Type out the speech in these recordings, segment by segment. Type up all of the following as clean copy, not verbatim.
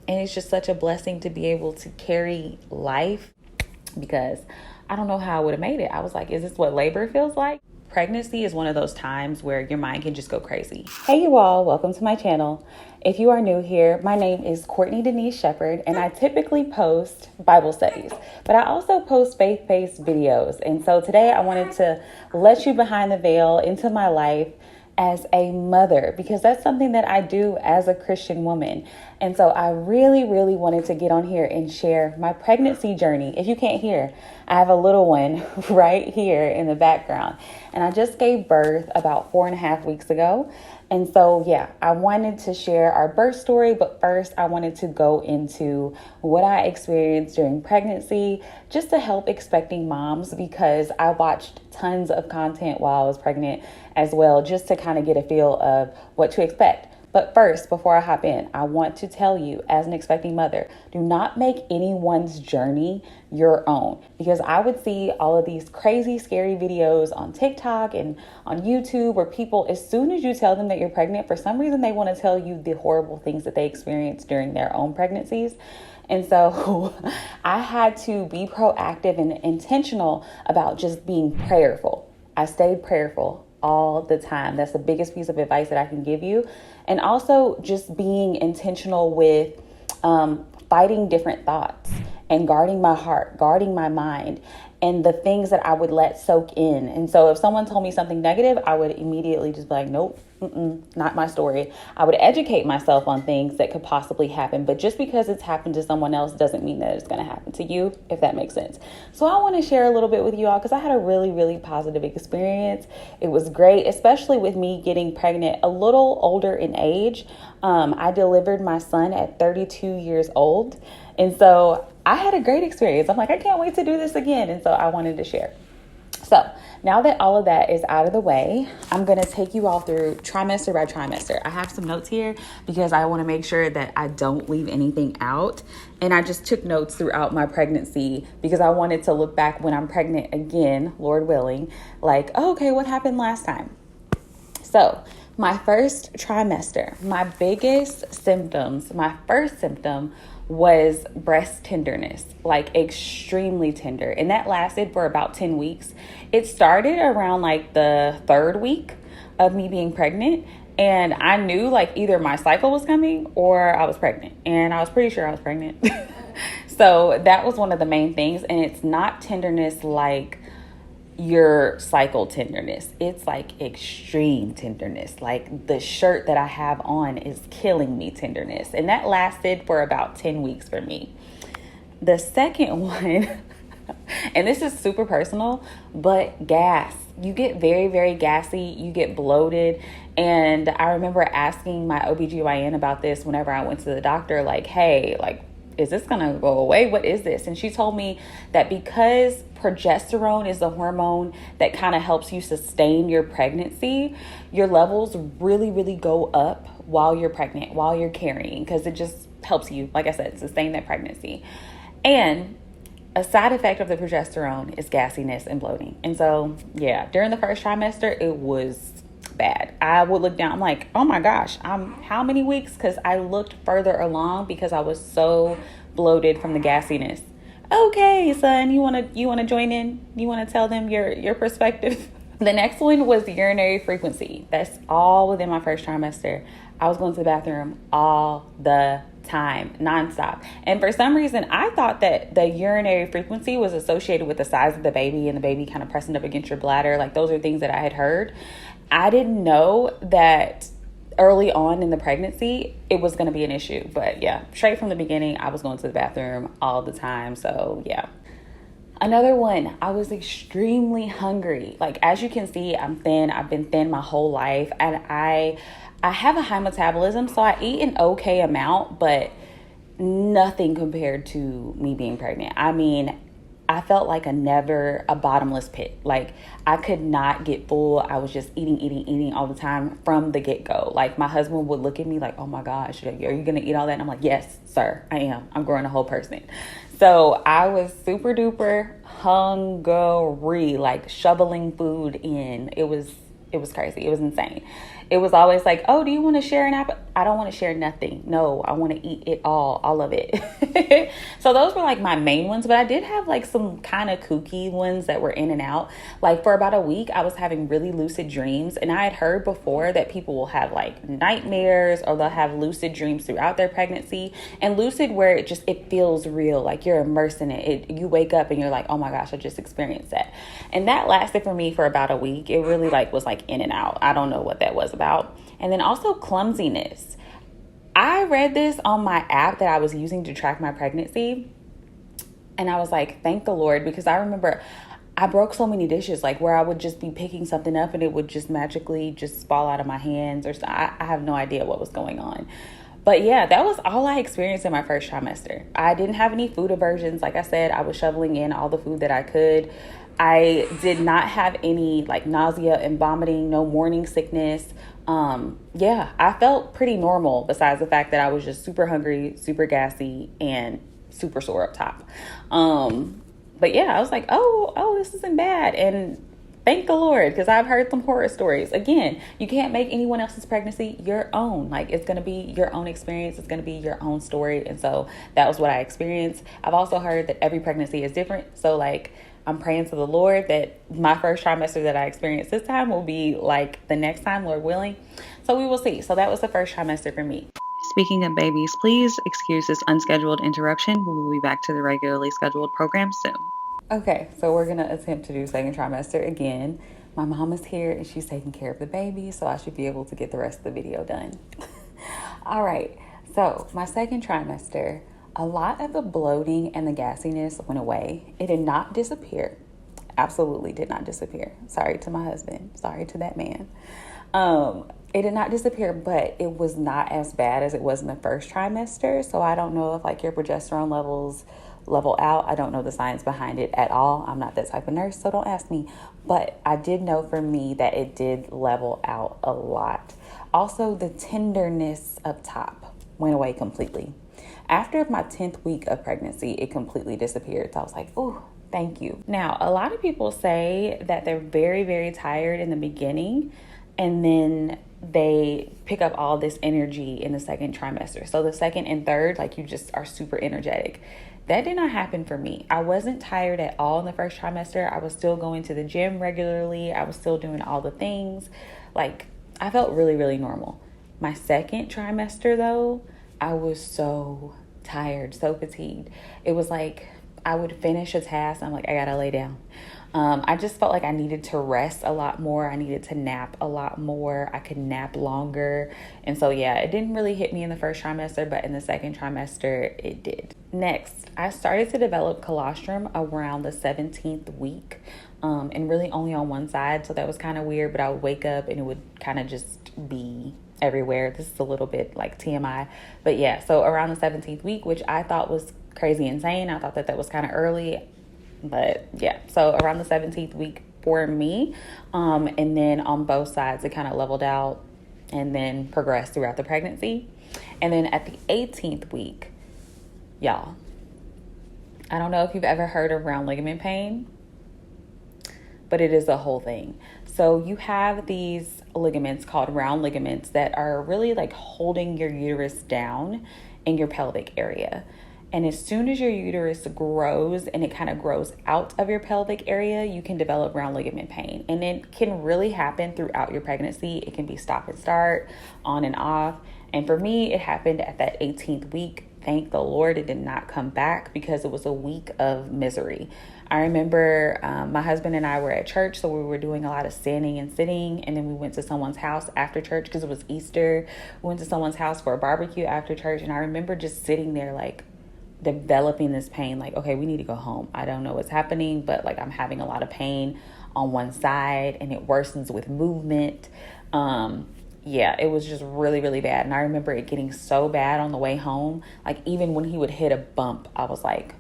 And it's just such a blessing to be able to carry life, because I don't know how I would have made it. I was like, is this what labor feels like? Pregnancy is one of those times where your mind can just go crazy. Hey you all, welcome to my channel. If you are new here, my name is Courtney Denise Shepherd, and I typically post Bible studies, but I also post faith-based videos. And so today I wanted to let you behind the veil into my life as a mother, because that's something that I do as a Christian woman. And so I really wanted to get on here and share my pregnancy journey. If you can't hear, I have a little one right here in the background. And I just gave birth about 4.5 weeks ago. And so, yeah, I wanted to share our birth story, but first I wanted to go into what I experienced during pregnancy, just to help expecting moms, because I watched tons of content while I was pregnant as well, just to kind of get a feel of what to expect. But first, before I hop in, I want to tell you, as an expecting mother, do not make anyone's journey your own, because I would see all of these crazy, scary videos on TikTok and on YouTube where people, as soon as you tell them that you're pregnant, for some reason, they want to tell you the horrible things that they experienced during their own pregnancies. And so I had to be proactive and intentional about just being prayerful. I stayed prayerful all the time. That's the biggest piece of advice that I can give you. And also just being intentional with fighting different thoughts and guarding my heart, guarding my mind, and the things that I would let soak in. And so if someone told me something negative, I would immediately just be like, nope, not my story. I would educate myself on things that could possibly happen. But just because it's happened to someone else doesn't mean that it's going to happen to you, if that makes sense. So I want to share a little bit with you all, because I had a really positive experience. It was great, especially with me getting pregnant a little older in age. I delivered my son at 32 years old. And so I had a great experience. I'm like, I can't wait to do this again. And so I wanted to share. So now that all of that is out of the way, I'm going to take you all through trimester by trimester. I have some notes here because I want to make sure that I don't leave anything out. And I just took notes throughout my pregnancy because I wanted to look back when I'm pregnant again, Lord willing, like, oh, okay, what happened last time? So my first trimester, my biggest symptoms, my first symptom was breast tenderness, like extremely tender. And that lasted for about 10 weeks. It started around like the 3rd week of me being pregnant. And I knew like either my cycle was coming or I was pregnant. And I was pretty sure I was pregnant. So that was one of the main things. And it's not tenderness like your cycle tenderness. It's like extreme tenderness. Like the shirt that I have on is killing me tenderness. And that lasted for about 10 weeks for me. The second one, and this is super personal, but gas. You get very gassy. You get bloated. And I remember asking my OBGYN about this whenever I went to the doctor, like, hey, like, is this going to go away? What is this? And she told me that because progesterone is the hormone that kind of helps you sustain your pregnancy, your levels really go up while you're pregnant, while you're carrying, because it just helps you, like I said, sustain that pregnancy. And a side effect of the progesterone is gassiness and bloating. And so, yeah, during the first trimester, it was bad. I would look down, I'm like, oh my gosh, I'm how many weeks? Because I looked further along because I was so bloated from the gassiness. Okay, son, you want to join in? You want to tell them your perspective? The next one was urinary frequency. That's all within my first trimester. I was going to the bathroom all the time, nonstop. And for some reason, I thought that the urinary frequency was associated with the size of the baby and the baby kind of pressing up against your bladder. Like those are things that I had heard. I didn't know that early on in the pregnancy, it was going to be an issue. But yeah, straight from the beginning, I was going to the bathroom all the time. So yeah. Another one, I was extremely hungry. Like, as you can see, I'm thin. I've been thin my whole life. And I have a high metabolism, so I eat an okay amount, but nothing compared to me being pregnant. I mean, I felt like a bottomless pit. Like I could not get full. I was just eating all the time from the get-go. Like my husband would look at me like, oh my gosh, are you going to eat all that? And I'm like, yes, sir, I am. I'm growing a whole person. So I was super duper hungry, like shoveling food in. It was crazy. It was insane. It was always like, oh, do you want to share an apple? I don't want to share nothing. No, I want to eat it all of it. So those were like my main ones, but I did have like some kind of kooky ones that were in and out. Like for about a week, I was having really lucid dreams, and I had heard before that people will have like nightmares or they'll have lucid dreams throughout their pregnancy, and lucid where it feels real, like you're immersed in it. You wake up and you're like, oh my gosh, I just experienced that. And that lasted for me for about a week. It really like was like in and out. I don't know what that was about. And then also clumsiness. I read this on my app that I was using to track my pregnancy. And I was like, thank the Lord, because I remember I broke so many dishes, like where I would just be picking something up and it would just magically just fall out of my hands, or I have no idea what was going on. But yeah, that was all I experienced in my first trimester. I didn't have any food aversions. Like I said, I was shoveling in all the food that I could. I did not have any like nausea and vomiting, no morning sickness. Yeah, I felt pretty normal besides the fact that I was just super hungry, super gassy, and super sore up top. But yeah, I was like, oh, this isn't bad. And thank the Lord, because I've heard some horror stories. Again, you can't make anyone else's pregnancy your own. Like, it's going to be your own experience. It's going to be your own story. And so that was what I experienced. I've also heard that every pregnancy is different. So like, I'm praying to the Lord that my first trimester that I experienced this time will be like the next time, Lord willing. So we will see. So that was the first trimester for me. Speaking of babies, please excuse this unscheduled interruption. We will be back to the regularly scheduled program soon. Okay, so we're going to attempt to do second trimester again. My mom is here and she's taking care of the baby, so I should be able to get the rest of the video done. All right, so my second trimester, a lot of the bloating and the gassiness went away. It did not disappear. Absolutely did not disappear. Sorry to my husband. Sorry to that man. It did not disappear, but it was not as bad as it was in the first trimester. So I don't know if like your progesterone levels level out. I don't know the science behind it at all. I'm not that type of nurse, so don't ask me. But I did know for me that it did level out a lot. Also, the tenderness up top went away completely. After my 10th week of pregnancy, it completely disappeared. So I was like, ooh, thank you. Now, a lot of people say that they're very, very tired in the beginning, and then they pick up all this energy in the second trimester. So the second and third, like you just are super energetic. That did not happen for me. I wasn't tired at all in the first trimester. I was still going to the gym regularly. I was still doing all the things. Like, I felt really, really normal. My second trimester though, I was so tired, so fatigued. It was like I would finish a task. I'm like, I gotta lay down. I just felt like I needed to rest a lot more. I needed to nap a lot more. I could nap longer. And so, yeah, it didn't really hit me in the first trimester, but in the second trimester, it did. Next, I started to develop colostrum around the 17th week, and really only on one side. So that was kind of weird, but I would wake up and it would kind of just be everywhere. This is a little bit like TMI, but yeah, so around the 17th week, which I thought was crazy insane. I thought that was kind of early. But yeah, so around the 17th week for me, and then on both sides, it kind of leveled out and then progressed throughout the pregnancy. And then at the 18th week, y'all, I don't know if you've ever heard of round ligament pain, but it is a whole thing. So you have these ligaments called round ligaments that are really like holding your uterus down in your pelvic area. And as soon as your uterus grows and it kind of grows out of your pelvic area, you can develop round ligament pain. And it can really happen throughout your pregnancy. It can be stop and start, on and off. And for me, it happened at that 18th week. Thank the Lord it did not come back, because it was a week of misery. I remember my husband and I were at church, so we were doing a lot of standing and sitting, and then we went to someone's house after church because it was Easter. We went to someone's house for a barbecue after church, and I remember just sitting there like developing this pain, like, okay, we need to go home. I don't know what's happening, but like I'm having a lot of pain on one side and it worsens with movement. Yeah, it was just really, really bad. And I remember it getting so bad on the way home. Like even when he would hit a bump, I was like,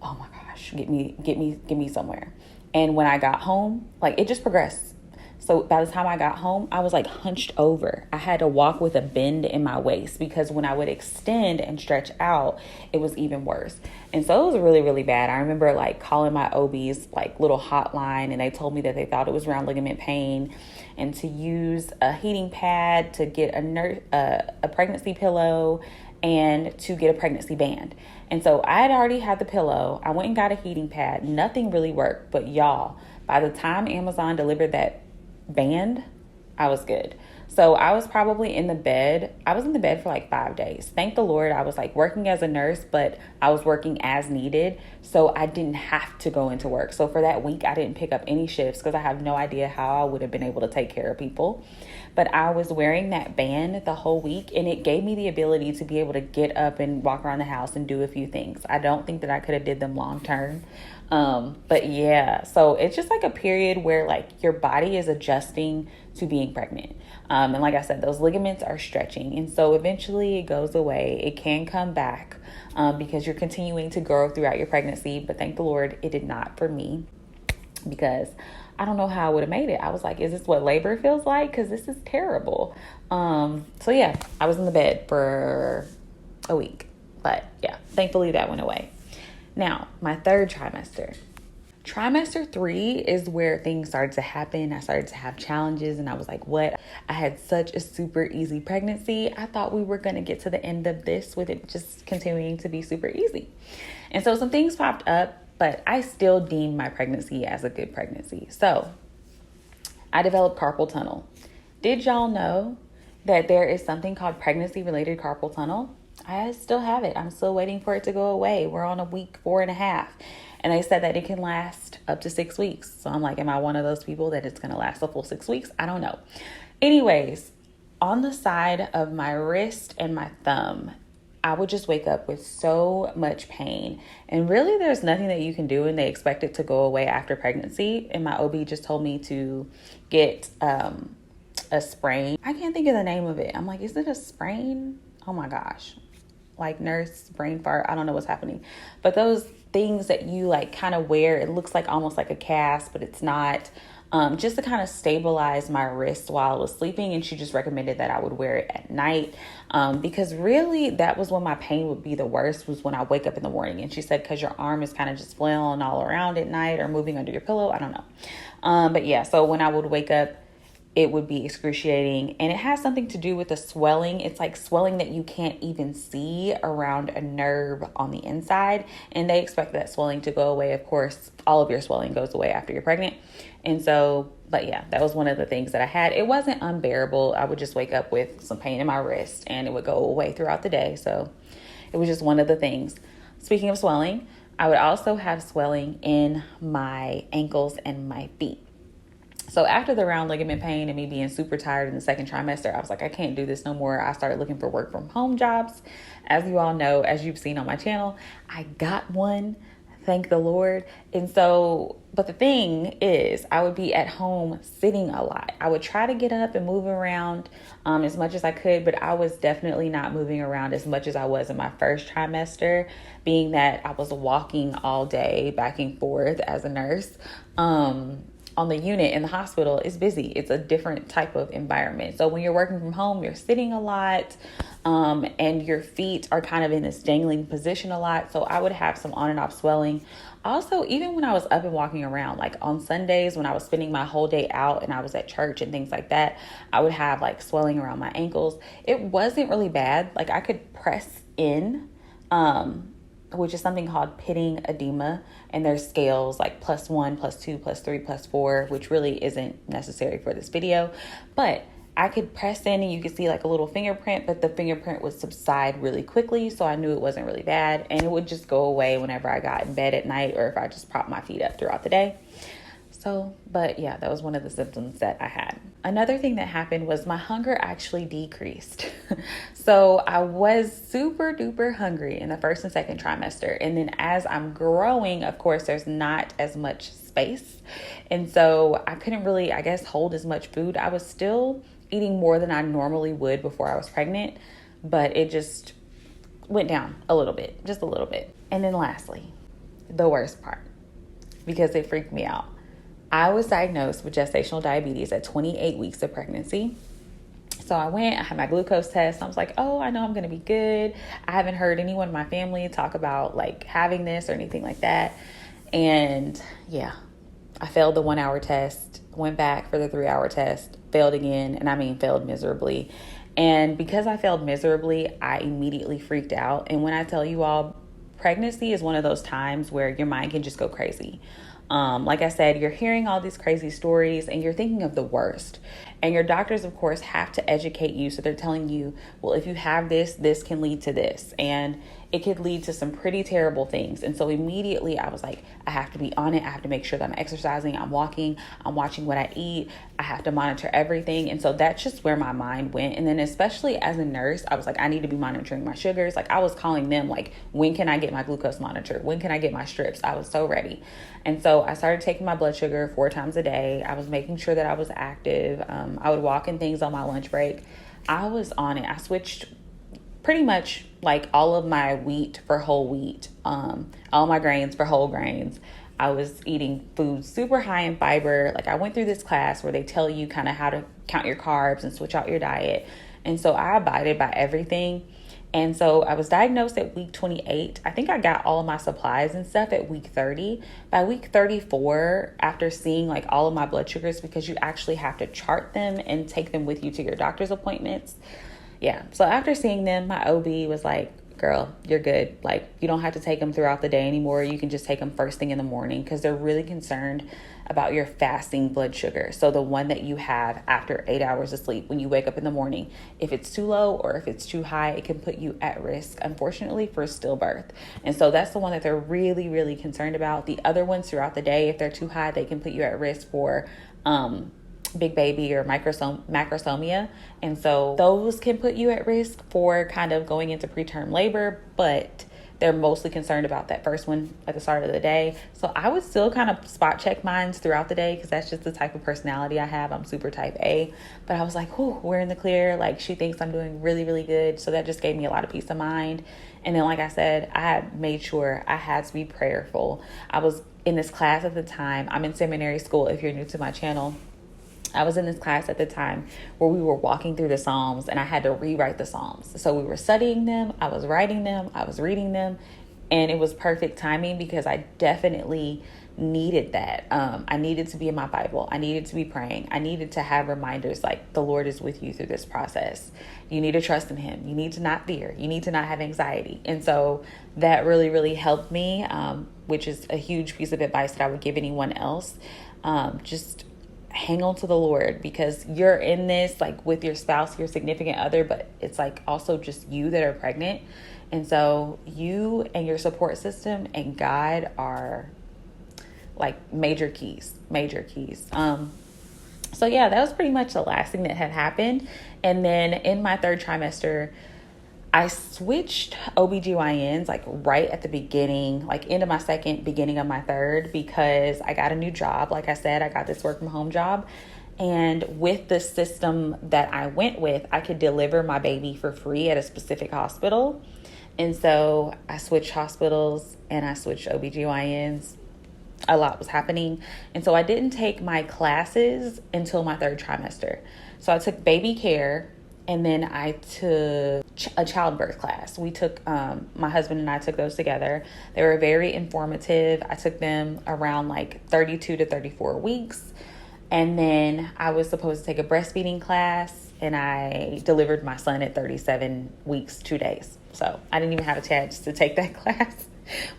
oh my gosh, get me somewhere. And when I got home, like it just progressed. So by the time I got home, I was like hunched over. I had to walk with a bend in my waist because when I would extend and stretch out, it was even worse. And so it was really, really bad. I remember like calling my OB's like little hotline, and they told me that they thought it was round ligament pain, and to use a heating pad, to get a pregnancy pillow, and to get a pregnancy band. And so I had already had the pillow. I went and got a heating pad. Nothing really worked. But y'all, by the time Amazon delivered that band, I was good. So I was probably in the bed. I was in the bed for like 5 days. Thank the Lord. I was like working as a nurse, but I was working as needed. So I didn't have to go into work. So for that week, I didn't pick up any shifts because I have no idea how I would have been able to take care of people. But I was wearing that band the whole week, and it gave me the ability to be able to get up and walk around the house and do a few things. I don't think that I could have did them long term. But yeah, so it's just like a period where like your body is adjusting to being pregnant. And like I said, those ligaments are stretching. And so eventually it goes away. It can come back because you're continuing to grow throughout your pregnancy. But thank the Lord, it did not for me, because I don't know how I would have made it. I was like, is this what labor feels like? Because this is terrible. So yeah, I was in the bed for a week. But yeah, thankfully that went away. Now, my third trimester. Trimester 3 is where things started to happen. I started to have challenges, and I was like, what? I had such a super easy pregnancy. I thought we were going to get to the end of this with it just continuing to be super easy. And so some things popped up, but I still deemed my pregnancy as a good pregnancy. So I developed carpal tunnel. Did y'all know that there is something called pregnancy-related carpal tunnel? I still have it. I'm still waiting for it to go away. We're on a week 4.5. And they said that it can last up to 6 weeks. So I'm like, am I one of those people that it's going to last a full 6 weeks? I don't know. Anyways, on the side of my wrist and my thumb, I would just wake up with so much pain. And really, there's nothing that you can do, and they expect it to go away after pregnancy. And my OB just told me to get a sprain. I can't think of the name of it. I'm like, is it a sprain? Oh my gosh. Like nurse brain fart. I don't know what's happening. But those things that you like kind of wear, it looks like almost like a cast, but it's not. Just to kind of stabilize my wrist while I was sleeping. And she just recommended that I would wear it at night. Because really that was when my pain would be the worst, was when I wake up in the morning. And she said, because your arm is kind of just flailing all around at night or moving under your pillow. I don't know. But yeah, so when I would wake up, it would be excruciating, and it has something to do with the swelling. It's like swelling that you can't even see around a nerve on the inside, and they expect that swelling to go away. Of course, all of your swelling goes away after you're pregnant. And so, but yeah, that was one of the things that I had. It wasn't unbearable. I would just wake up with some pain in my wrist, and it would go away throughout the day. So it was just one of the things. Speaking of swelling, I would also have swelling in my ankles and my feet. So after the round ligament pain and me being super tired in the second trimester, I was like, I can't do this no more. I started looking for work from home jobs. As you all know, as you've seen on my channel, I got one, thank the Lord. And so, but the thing is, I would be at home sitting a lot. I would try to get up and move around as much as I could, but I was definitely not moving around as much as I was in my first trimester, being that I was walking all day back and forth as a nurse. On the unit in the hospital is busy. It's a different type of environment. So when you're working from home, you're sitting a lot, and your feet are kind of in this dangling position a lot. So I would have some on and off swelling. Also, even when I was up and walking around, like on Sundays when I was spending my whole day out and I was at church and things like that, I would have like swelling around my ankles. It wasn't really bad. Like I could press in, which is something called pitting edema. And there's scales like +1, +2, +3, +4, which really isn't necessary for this video. But I could press in and you could see like a little fingerprint, but the fingerprint would subside really quickly. So I knew it wasn't really bad. And it would just go away whenever I got in bed at night or if I just propped my feet up throughout the day. So, but yeah, that was one of the symptoms that I had. Another thing that happened was my hunger actually decreased. So I was super duper hungry in the first and second trimester. And then as I'm growing, of course, there's not as much space. And so I couldn't really, I guess, hold as much food. I was still eating more than I normally would before I was pregnant, but it just went down a little bit, just a little bit. And then lastly, the worst part, because it freaked me out. I was diagnosed with gestational diabetes at 28 weeks of pregnancy. So I went, I had my glucose test. I was like, oh, I know I'm going to be good. I haven't heard anyone in my family talk about like having this or anything like that. And yeah, I failed the 1 hour test, went back for the 3 hour test, failed again. And I mean, failed miserably. And because I failed miserably, I immediately freaked out. And when I tell you all, pregnancy is one of those times where your mind can just go crazy. Like I said, you're hearing all these crazy stories and you're thinking of the worst. And your doctors, of course, have to educate you. So they're telling you, well, if you have this, this can lead to this. And it could lead to some pretty terrible things. And so immediately I was like, I have to be on it. I have to make sure that I'm exercising, I'm walking, I'm watching what I eat. I have to monitor everything. And so that's just where my mind went. And then especially as a nurse, I was like, I need to be monitoring my sugars. Like I was calling them like, when can I get my glucose monitored? When can I get my strips? I was so ready. And so I started taking my blood sugar 4 times a day. I was making sure that I was active. I would walk in things on my lunch break. I was on it. I switched pretty much like all of my wheat for whole wheat, all my grains for whole grains. I was eating food super high in fiber. Like I went through this class where they tell you kind of how to count your carbs and switch out your diet. And so I abided by everything. And so I was diagnosed at week 28. I think I got all of my supplies and stuff at week 30. By week 34, after seeing like all of my blood sugars, because you actually have to chart them and take them with you to your doctor's appointments. Yeah. So after seeing them, my OB was like, girl, you're good. Like you don't have to take them throughout the day anymore. You can just take them first thing in the morning because they're really concerned about your fasting blood sugar. So the one that you have after 8 hours of sleep when you wake up in the morning, if it's too low or if it's too high, it can put you at risk, unfortunately, for stillbirth. And so that's the one that they're really, really concerned about. The other ones throughout the day, if they're too high, they can put you at risk for big baby or macrosomia. And so those can put you at risk for kind of going into preterm labor, but they're mostly concerned about that first one at the start of the day. So I would still kind of spot check mines throughout the day because that's just the type of personality I have. I'm super type A. But I was like, whew, we're in the clear. Like she thinks I'm doing really, really good. So that just gave me a lot of peace of mind. And then, like I said, I had made sure I had to be prayerful. I was in this class at the time. I'm in seminary school if you're new to my channel. I was in this class at the time where we were walking through the Psalms and I had to rewrite the Psalms. So we were studying them, I was writing them, I was reading them, and it was perfect timing because I definitely needed that. I needed to be in my Bible. I needed to be praying. I needed to have reminders like the Lord is with you through this process. You need to trust in him. You need to not fear. You need to not have anxiety. And so that really, really helped me, which is a huge piece of advice that I would give anyone else. Just hang on to the Lord because you're in this like with your spouse, your significant other, but it's like also just you that are pregnant. And so you and your support system and God are like major keys. So yeah, that was pretty much the last thing that had happened. And then in my 3rd trimester, I switched OBGYNs like right at the beginning, like end of my 2nd, beginning of my 3rd, because I got a new job. Like I said, I got this work from home job. And with the system that I went with, I could deliver my baby for free at a specific hospital. And so I switched hospitals and I switched OBGYNs. A lot was happening. And so I didn't take my classes until my 3rd trimester. So I took baby care. And then I took a childbirth class. We took, my husband and I took those together. They were very informative. I took them around like 32 to 34 weeks. And then I was supposed to take a breastfeeding class and I delivered my son at 37 weeks, 2 days. So I didn't even have a chance to take that class,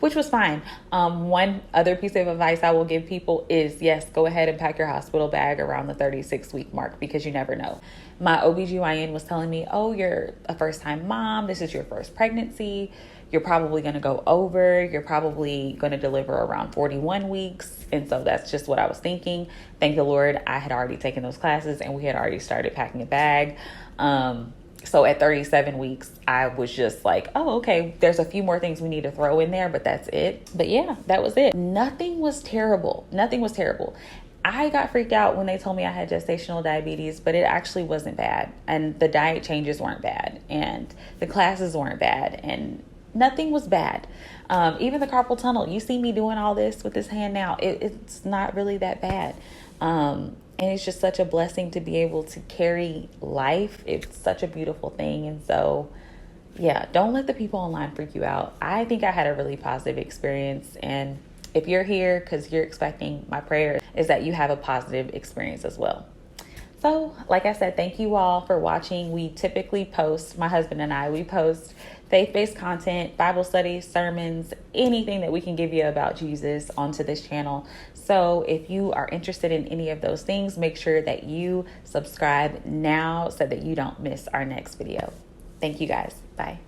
which was fine. One other piece of advice I will give people is, yes, go ahead and pack your hospital bag around the 36-week mark because you never know. My OBGYN was telling me, oh, you're a first-time mom. This is your first pregnancy. You're probably going to go over. You're probably going to deliver around 41 weeks. And so that's just what I was thinking. Thank the Lord, I had already taken those classes and we had already started packing a bag. So at 37 weeks, I was just like, oh, okay, there's a few more things we need to throw in there, but that's it. But yeah, that was it. Nothing was terrible. I got freaked out when they told me I had gestational diabetes, but it actually wasn't bad. And the diet changes weren't bad. And the classes weren't bad. And Nothing was bad. Even the carpal tunnel, you see me doing all this with this hand now, it's not really that bad. And it's just such a blessing to be able to carry life. It's such a beautiful thing. And so, yeah, don't let the people online freak you out. I think I had a really positive experience. And if you're here because you're expecting, my prayer is that you have a positive experience as well. So, like I said, thank you all for watching. We typically post, my husband and I, we post faith-based content, Bible studies, sermons, anything that we can give you about Jesus onto this channel. So if you are interested in any of those things, make sure that you subscribe now so that you don't miss our next video. Thank you guys. Bye.